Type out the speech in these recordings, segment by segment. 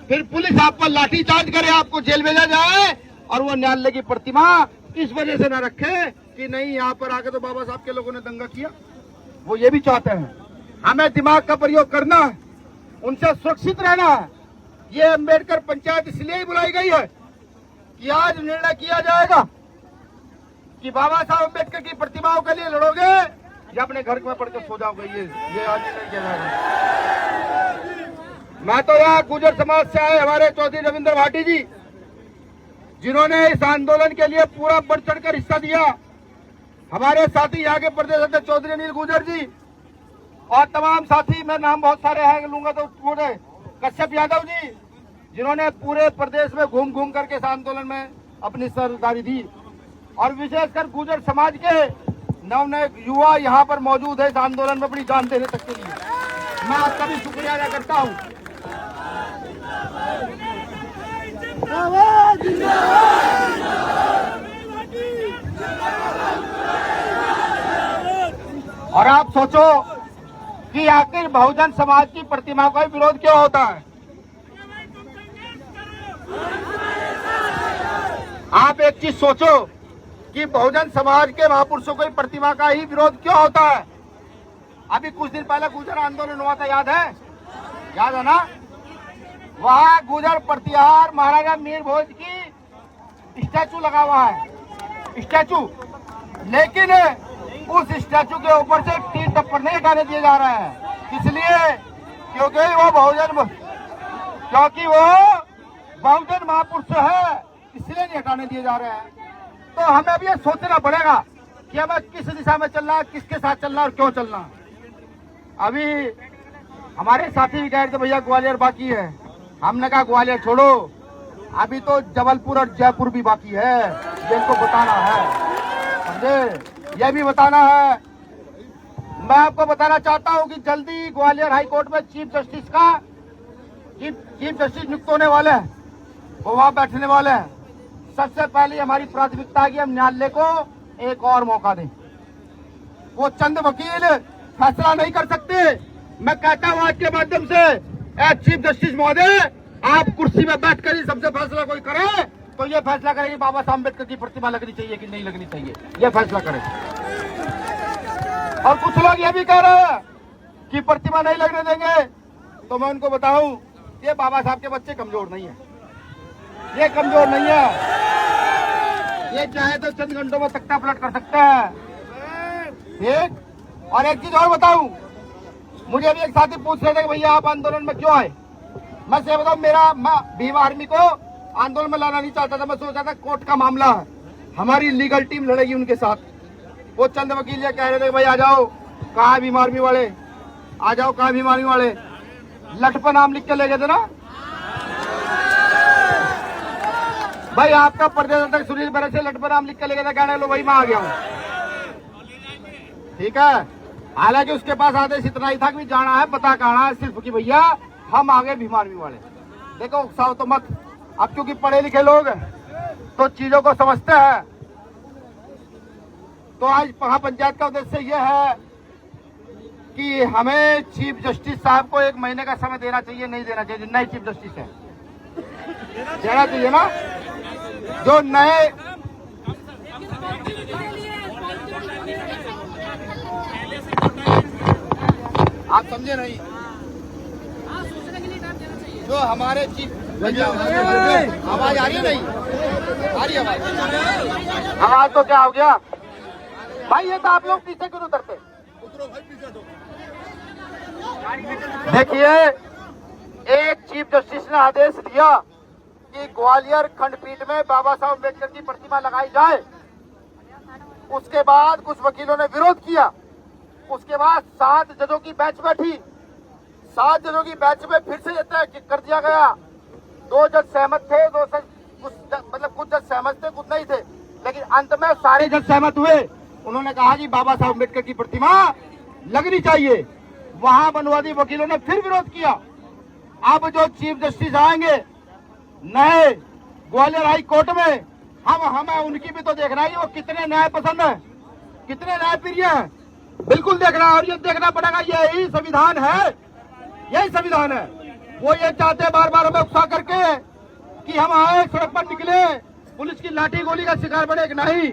फिर पुलिस आप पर लाठीचार्ज करे, आपको जेल भेजा जाए, और वो न्यायालय की प्रतिमा इस वजह से न रखे कि नहीं यहाँ पर आके तो बाबा साहब के लोगों ने दंगा किया। वो ये भी चाहते हैं। हमें दिमाग का प्रयोग करना है, उनसे सुरक्षित रहना है। ये अम्बेडकर पंचायत इसलिए ही बुलाई गई है कि आज निर्णय किया जाएगा कि बाबा साहब अम्बेडकर की प्रतिमाओं के लिए लड़ोगे या अपने घर में पढ़ के सो जाओगे। ये आज निर्णय किया जाएगा। मैं तो यहाँ गुर्जर समाज से आए हमारे चौधरी रविंद्र भाटी जी, जिन्होंने इस आंदोलन के लिए पूरा बढ़ चढ़कर हिस्सा दिया, हमारे साथी यहाँ के प्रदेश अध्यक्ष चौधरी अनिल गुर्जर जी और तमाम साथी, मैं नाम बहुत सारे हैं लूंगा तो पूरे, कश्यप यादव जी, जिन्होंने पूरे प्रदेश में घूम घूम करके इस आंदोलन में अपनी सरदारी दी, और विशेषकर गुर्जर समाज के नव युवा यहाँ पर मौजूद है इस आंदोलन में अपनी जान देने तक के लिए। मैं आपका भी शुक्रिया अदा करता हूँ। और आप सोचो कि आखिर बहुजन समाज की प्रतिमा का विरोध क्यों होता है। आप एक चीज सोचो कि बहुजन समाज के महापुरुषों की प्रतिमा का ही विरोध क्यों होता है। अभी कुछ दिन पहले गुर्जर आंदोलन हुआ था, याद है ना। वहाँ गुर्जर प्रतिहार महाराजा मीर भोज की स्टैचू लगा हुआ है, स्टैचू, लेकिन उस स्टैचू के ऊपर से तीन टप्पर नहीं हटाने दिए जा रहे हैं। इसलिए क्योंकि वो बहुजन महापुरुष है, इसलिए नहीं हटाने दिए जा रहे हैं। तो हमें अब ये सोचना पड़ेगा कि हमें किस दिशा में चलना है, किसके साथ चलना और क्यों चलना। अभी हमारे साथी भी कह रहे थे भैया ग्वालियर बाकी है, हमने कहा ग्वालियर छोड़ो, अभी तो जबलपुर और जयपुर भी बाकी है, ये इनको बताना है, समझे, यह भी बताना है। मैं आपको बताना चाहता हूं कि जल्दी ग्वालियर हाई कोर्ट में चीफ जस्टिस नियुक्त होने वाले हैं, वो वहां बैठने वाले हैं। सबसे पहले हमारी प्राथमिकता है कि हम न्यायालय को एक और मौका दें। वो चंद वकील फैसला नहीं कर सकते। मैं कहता हूं आज के माध्यम से चीफ जस्टिस महोदय, आप कुर्सी में बैठकर ही सबसे फैसला कोई करे तो ये फैसला करे कि बाबा साहब अम्बेडकर की प्रतिमा लगनी चाहिए कि नहीं लगनी चाहिए, ये फैसला करे। और कुछ लोग ये भी कह रहे हैं कि प्रतिमा नहीं लगने देंगे, तो मैं उनको बताऊं ये बाबा साहब के बच्चे कमजोर नहीं है, ये कमजोर नहीं है, ये चाहे तो चंद घंटों में तख्ता पलट कर सकते हैं। ठीक, और एक चीज और बताऊं, मुझे अभी एक साथी पूछ रहे थे कि भैया आप आंदोलन में क्यों आए। मैं से बताऊं, मैं भीम आर्मी को आंदोलन में लाना नहीं चाहता था। मैं सोचा था कोर्ट का मामला है, हमारी लीगल टीम लड़ेगी उनके साथ। वो चंद वकील ये कह रहे थे भाई आ जाओ, कहाँ भीम आर्मी वाले, आ जाओ, कहाँ भीम आर्मी वाले, लठ पर नाम लिख के ले गए थे ना भाई। आपका प्रदेश अध्यक्ष सुनील बैरज से लठ पर नाम लिख के ले गए थे, कहने लो भाई मैं आ गया हूँ, ठीक है। हालांकि उसके पास आदेश इतना ही था कि जाना है, पता कहना है सिर्फ कि भैया हम आ गए भीम आर्मी वाले। देखो उकसाओ तो मत, अब क्योंकि पढ़े लिखे लोग तो चीजों को समझते हैं। तो आज महापंचायत का उद्देश्य यह है कि हमें चीफ जस्टिस साहब को 1 महीने का समय देना चाहिए, नहीं देना चाहिए, नए चीफ जस्टिस है देना चाहिए ना, जो नए आप समझे नहीं, जो हमारे चीफ, आवाज आ रही है नहीं आ रही आवाज तो क्या हो गया भाई, ये तो आप लोग पीछे क्यों उतरते, उतरो भाई पीछे दो। देखिए एक चीफ जस्टिस ने आदेश दिया कि ग्वालियर खंडपीठ में बाबा साहब अम्बेडकर की प्रतिमा लगाई जाए। उसके बाद कुछ वकीलों ने विरोध किया, उसके बाद 7 जजों की बेंच बैठी, 7 जजों की बेंच में फिर से तय कर दिया गया। 2 जज सहमत थे, कुछ जज सहमत थे, कुछ नहीं थे, लेकिन अंत में सारे जज सहमत हुए। उन्होंने कहा कि बाबा साहब अम्बेडकर की प्रतिमा लगनी चाहिए। वहां बनवादी वकीलों ने फिर विरोध किया। अब जो चीफ जस्टिस आएंगे नए ग्वालियर हाई कोर्ट में, हमें उनकी भी तो देखना है, वो कितने न्याय पसंद है, कितने न्याय प्रिय है, बिल्कुल देखना है। और ये देखना पड़ेगा, यही संविधान है, यही संविधान है। वो ये चाहते बार बार हमें उकसा कर कि हम आए सड़क पर निकले, पुलिस की लाठी गोली का शिकार बने कि नहीं।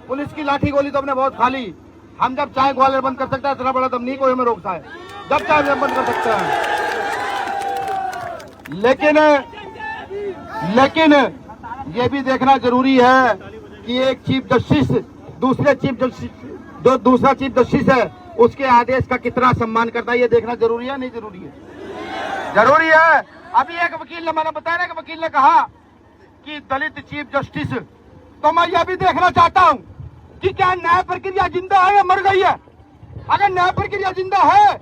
पुलिस की लाठी गोली तो हमने बहुत खा ली। हम जब चाहे ग्वालियर बंद कर सकता है, इतना बड़ा दम नहीं कोई हमें रोकता है, जब चाहे हम बंद कर सकते हैं। लेकिन ये भी देखना जरूरी है कि एक चीफ जस्टिस दूसरा चीफ जस्टिस है, उसके आदेश का कितना सम्मान करता है, ये देखना जरूरी है नहीं जरूरी है? जरूरी है। अभी एक वकील ने, मैंने बताया ना कि वकील ने कहा कि दलित चीफ जस्टिस, तो मैं यह भी देखना चाहता हूं कि क्या न्याय प्रक्रिया जिंदा है या मर गई है। अगर न्याय प्रक्रिया जिंदा है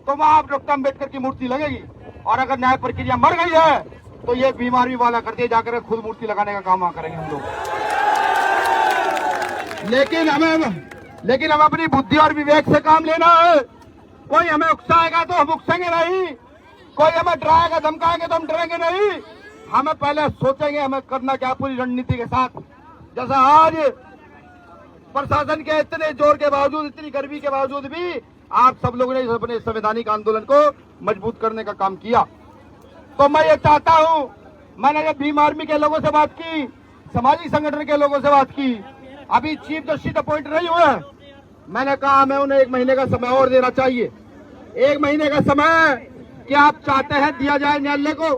तो वहां डॉक्टर अम्बेडकर की मूर्ति लगेगी, और अगर न्याय प्रक्रिया मर गई है तो ये बीमार भी वाला करते जाकर खुद मूर्ति लगाने का काम करेंगे हम लोग। लेकिन हमें अपनी बुद्धि और विवेक से काम लेना है। कोई हमें उकसाएगा तो हम उकसेंगे नहीं, कोई हमें डराएगा धमकाएंगे तो हम डरेंगे नहीं। हमें पहले सोचेंगे हमें करना क्या, पूरी रणनीति के साथ। जैसा आज प्रशासन के इतने जोर के बावजूद, इतनी गर्मी के बावजूद भी आप सब लोगों ने अपने संवैधानिक आंदोलन को मजबूत करने का काम किया। तो मैं ये चाहता हूं, मैंने जब भीम आर्मी के लोगों से बात की, सामाजिक संगठन के लोगों से बात की, अभी चीफ जस्टिस अपॉइंट नहीं हुए, मैंने कहा हमें उन्हें 1 महीने का समय और देना चाहिए। 1 महीने का समय क्या आप चाहते हैं दिया जाए न्यायालय को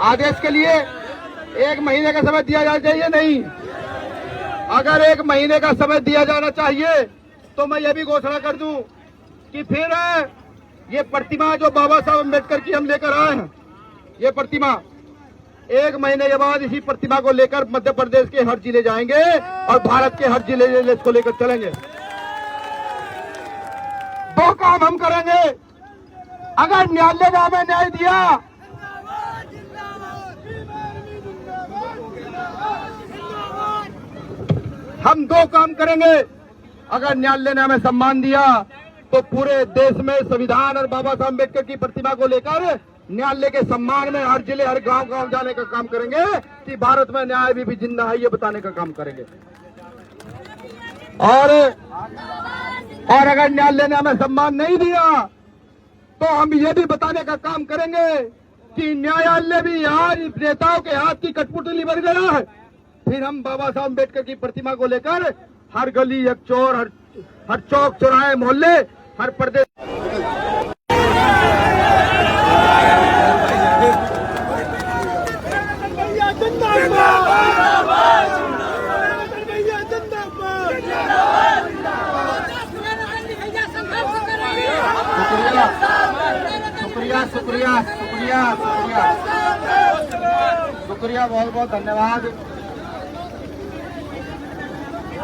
आदेश के लिए? 1 महीने का समय दिया जाना चाहिए नहीं? अगर 1 महीने का समय दिया जाना चाहिए तो मैं ये भी घोषणा कर दूं कि फिर ये प्रतिमा जो बाबा साहब अम्बेडकर की हम लेकर आए हैं, ये प्रतिमा 1 महीने के बाद इसी प्रतिमा को लेकर मध्य प्रदेश के हर जिले जाएंगे और भारत के हर जिले इसको लेकर चलेंगे। 2 काम हम करेंगे। अगर न्यायालय ने हमें न्याय दिया, हम 2 काम करेंगे। अगर न्यायालय ने हमें सम्मान दिया तो पूरे देश में संविधान और बाबा साहब अम्बेडकर की प्रतिमा को लेकर न्यायालय के सम्मान में हर जिले हर गांव जाने का काम करेंगे कि भारत में न्याय भी जिंदा है, ये बताने का काम करेंगे। और अगर न्यायालय ने हमें सम्मान नहीं दिया तो हम ये भी बताने का काम करेंगे कि न्यायालय भी आज नेताओं के हाथ की कठपुतली बन गया है। फिर हम बाबा साहब अम्बेडकर की प्रतिमा को लेकर हर गली, हर चौर, हर चौक चौराहे, मोहल्ले, हर प्रदेश शुक्रिया, बहुत बहुत धन्यवाद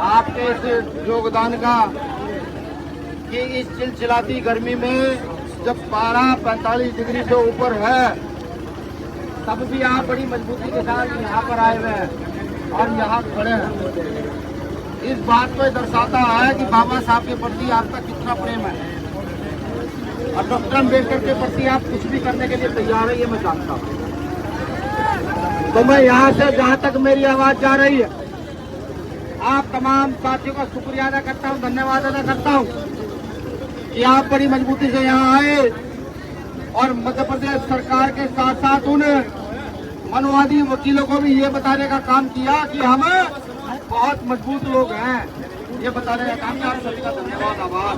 आपके इस योगदान का कि इस चिलचिलाती गर्मी में जब पारा 45 डिग्री से ऊपर है तब भी आप बड़ी मजबूती के साथ यहाँ पर आए हुए हैं और यहाँ खड़े हैं। इस बात को दर्शाता है कि बाबा साहब के प्रति आपका कितना प्रेम है और डॉक्टर अम्बेडकर के प्रति आप कुछ भी करने के लिए तैयार है, ये मैं जानता हूँ। तो मैं यहाँ से जहाँ तक मेरी आवाज जा रही है, आप तमाम साथियों का शुक्रिया अदा करता हूँ, धन्यवाद अदा करता हूँ कि आप बड़ी मजबूती से यहाँ आए और मध्य प्रदेश सरकार के साथ साथ उन मनोवादी वकीलों को भी ये बताने का काम किया कि हम बहुत मजबूत लोग हैं, ये बताने का काम किया। आप सभी का धन्यवाद, आभार।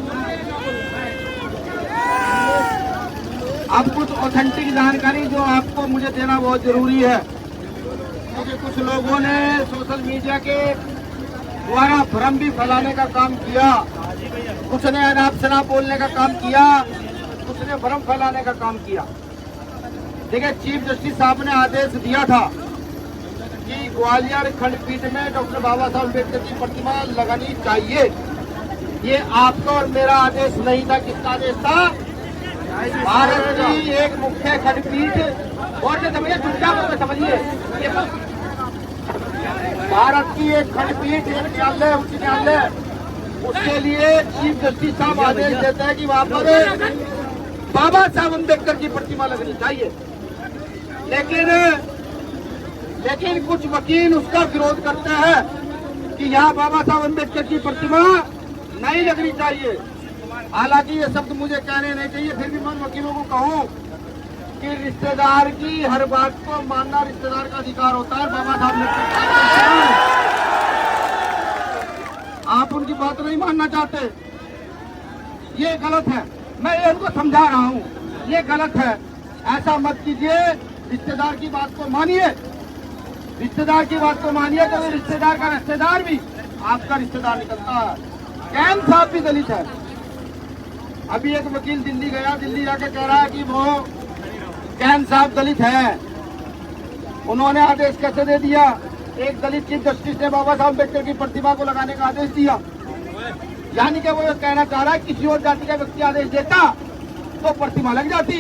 अब कुछ ऑथेंटिक जानकारी जो आपको मुझे देना बहुत जरूरी है, क्योंकि कुछ लोगों ने सोशल मीडिया के द्वारा भ्रम भी फैलाने का काम किया, कुछ ने अनाप शनाप बोलने का काम किया, कुछ ने भ्रम फैलाने का काम किया। देखिए, चीफ जस्टिस साहब ने आदेश दिया था कि ग्वालियर खंडपीठ में डॉक्टर बाबा साहब अम्बेडकर की प्रतिमा लगानी चाहिए। ये आपका और मेरा आदेश नहीं था। किसका आदेश था? भारत की एक मुख्य खंडपीठ, और समझिए, चुपचाप समझिए, भारत की एक खंडपीठ, एक न्यायालय, उच्च न्यायालय, उसके लिए चीफ जस्टिस साहब आदेश देते हैं कि वहां पर बाबा साहब अम्बेडकर की प्रतिमा लगनी चाहिए। लेकिन कुछ वकील उसका विरोध करते हैं कि यहाँ बाबा साहब अम्बेडकर की प्रतिमा नहीं लगनी चाहिए। हालांकि ये शब्द मुझे कहने नहीं चाहिए, फिर भी मैं वकीलों को कहूँ कि रिश्तेदार की हर बात को मानना रिश्तेदार का अधिकार होता है। बाबा साहब ने आप उनकी बात नहीं मानना चाहते, ये गलत है। मैं इनको समझा रहा हूँ, ये गलत है, ऐसा मत कीजिए। रिश्तेदार की बात को मानिए, रिश्तेदार की बात को मानिए, तो रिश्तेदार का रिश्तेदार भी आपका रिश्तेदार निकलता है। कैन साहब भी दलित है। अभी एक वकील दिल्ली गया, दिल्ली जाके कह रहा है कि वो कैन साहब दलित है। उन्होंने आदेश कैसे दे दिया? एक दलित चीफ जस्टिस ने बाबा साहब अम्बेडकर की प्रतिमा को लगाने का आदेश दिया। यानी कि वो ये कहना चाह रहा है किसी और जाति का व्यक्ति आदेश देता तो प्रतिमा लग जाती,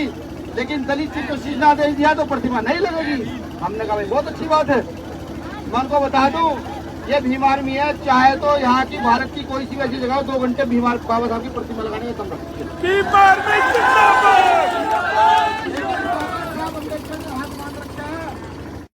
लेकिन दलित चीफ जस्टिस ने आदेश दिया तो प्रतिमा नहीं लगेगी। हमने कहा भाई बहुत अच्छी बात है। मैं उनको बता दूं, ये भीम आर्मी है, चाहे तो यहाँ की भारत की कोई सी ऐसी जगह 2 घंटे भीम बाबा साहब की प्रतिमा लगाने का काम रखती है।